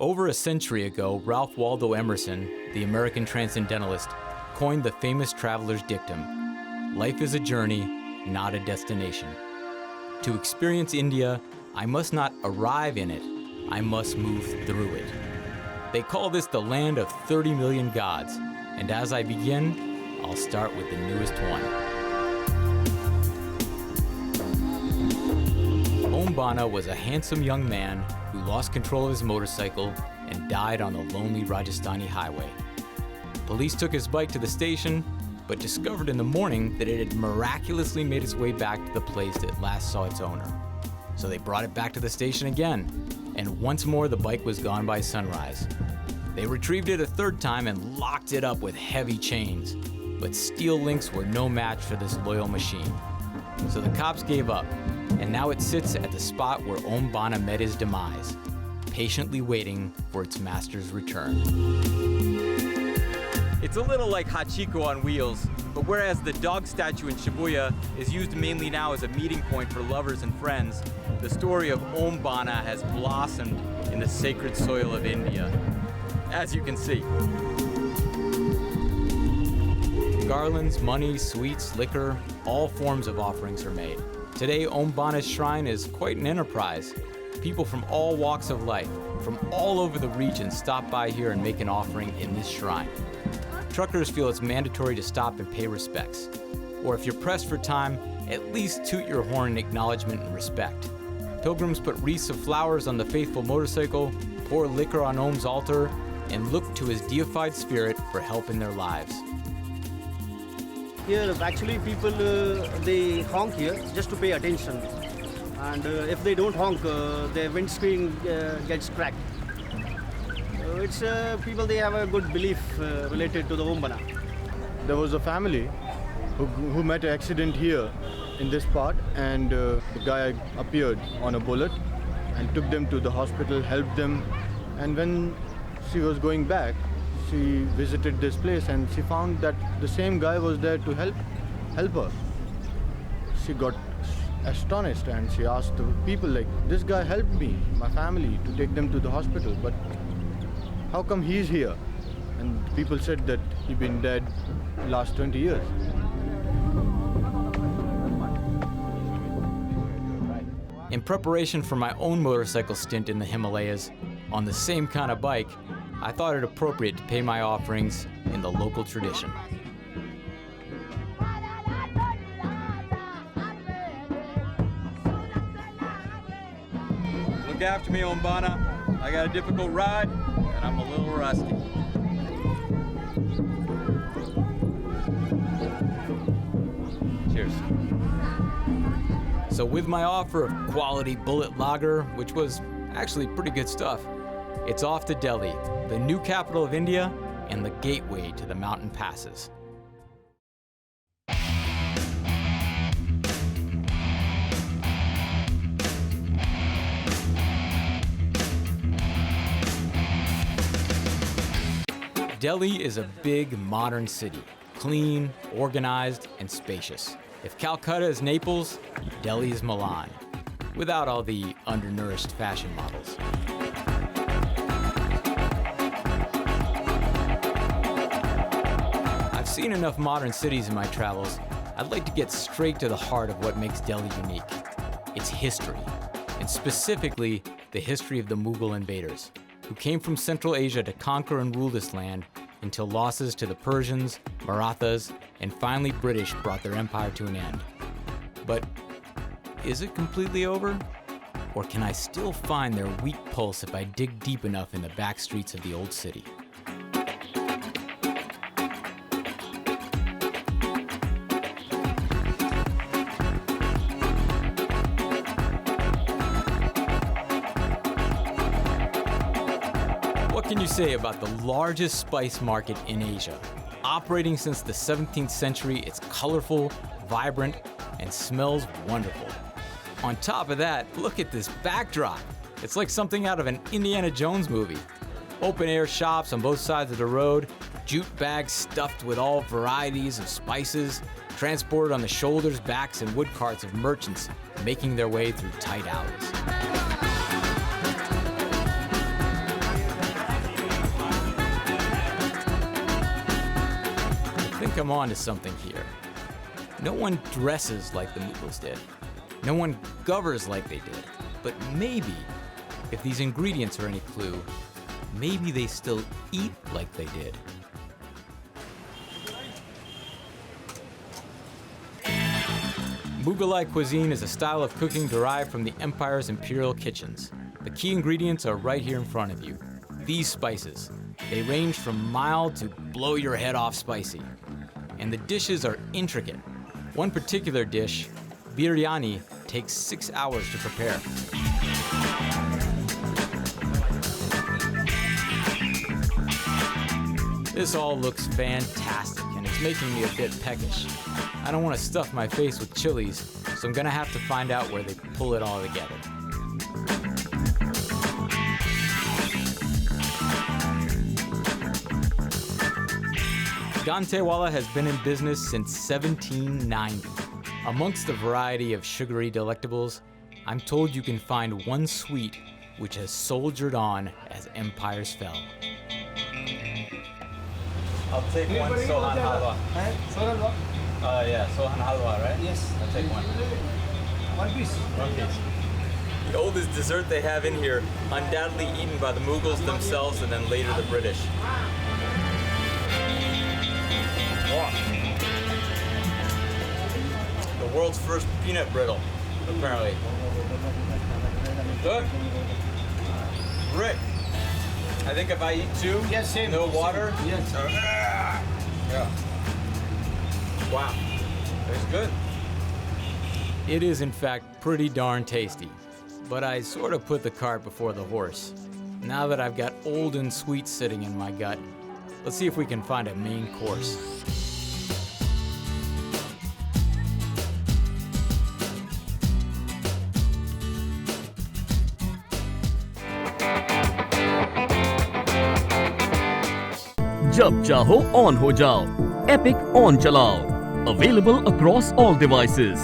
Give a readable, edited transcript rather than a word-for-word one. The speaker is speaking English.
Over a century ago, Ralph Waldo Emerson, the American transcendentalist, coined the famous traveler's dictum, "Life is a journey, not a destination." To experience India, I must not arrive in it, I must move through it. They call this the land of 30 million gods, and as I begin, I'll start with the newest one. Om Bana was a handsome young man who lost control of his motorcycle and died on the lonely Rajasthani highway. Police took his bike to the station, but discovered in the morning that it had miraculously made its way back to the place that last saw its owner. So they brought it back to the station again, and once more the bike was gone by sunrise. They retrieved it a third time and locked it up with heavy chains, but steel links were no match for this loyal machine. So the cops gave up, and now it sits at the spot where Om Bana met his demise, patiently waiting for its master's return. It's a little like Hachiko on wheels, but whereas the dog statue in Shibuya is used mainly now as a meeting point for lovers and friends, the story of Om Bana has blossomed in the sacred soil of India, as you can see. Garlands, money, sweets, liquor, all forms of offerings are made. Today, Om Bana's shrine is quite an enterprise. People from all walks of life, from all over the region, stop by here and make an offering in this shrine. Truckers feel it's mandatory to stop and pay respects. Or if you're pressed for time, at least toot your horn in acknowledgement and respect. Pilgrims put wreaths of flowers on the faithful motorcycle, pour liquor on Om's altar, and look to his deified spirit for help in their lives. Here, actually, people, they honk here just to pay attention. And if they don't honk, their windscreen gets cracked. It's people, they have a good belief related to the Om Bana. There was a family who met an accident here in this part, and the guy appeared on a bullet and took them to the hospital, helped them, and when she was going back, she visited this place and she found that the same guy was there to help her. She got astonished and she asked the people, like, this guy helped me, my family, to take them to the hospital, but how come he's here? And people said that he'd been dead last 20 years. In preparation for my own motorcycle stint in the Himalayas, on the same kind of bike, I thought it appropriate to pay my offerings in the local tradition. Look after me, Om Bana. I got a difficult ride, and I'm a little rusty. Cheers. So with my offer of quality bullet lager, which was actually pretty good stuff, it's off to Delhi, the new capital of India and the gateway to the mountain passes. Delhi is a big, modern city, clean, organized, and spacious. If Calcutta is Naples, Delhi is Milan, without all the undernourished fashion models. I've seen enough modern cities in my travels. I'd like to get straight to the heart of what makes Delhi unique. Its history, and specifically the history of the Mughal invaders, who came from Central Asia to conquer and rule this land until losses to the Persians, Marathas, and finally British brought their empire to an end. But is it completely over? Or can I still find their weak pulse if I dig deep enough in the back streets of the old city? What can you say about the largest spice market in Asia? Operating since the 17th century, it's colorful, vibrant, and smells wonderful. On top of that, look at this backdrop. It's like something out of an Indiana Jones movie. Open-air shops on both sides of the road, jute bags stuffed with all varieties of spices, transported on the shoulders, backs, and wood carts of merchants making their way through tight alleys. think I'm on to something here. No one dresses like the Mughals did. No one governs like they did. But maybe, if these ingredients are any clue, maybe they still eat like they did. Mughalai cuisine is a style of cooking derived from the empire's imperial kitchens. The key ingredients are right here in front of you. These spices. They range from mild to blow your head off spicy. And the dishes are intricate. One particular dish, biryani, takes 6 hours to prepare. This all looks fantastic, and it's making me a bit peckish. I don't want to stuff my face with chilies, so I'm gonna have to find out where they pull it all together. Dantewala has been in business since 1790. Amongst the variety of sugary delectables, I'm told you can find one sweet which has soldiered on as empires fell. I'll take one Sohan halwa. Sohan Yeah, Sohan halwa, right? Yes. I'll take one. One piece. One piece. The oldest dessert they have in here, undoubtedly eaten by the Mughals themselves and then later the British. The world's first peanut brittle, apparently. Good. Rick, I think if I eat two, Yes, same. no water. Yes. Yeah. Wow. That's good. It is, in fact, pretty darn tasty. But I sort of put the cart before the horse. Now that I've got old and sweet sitting in my gut, let's see if we can find a main course. जब चाहो on हो जाओ, epic on चलाओ, available across all devices.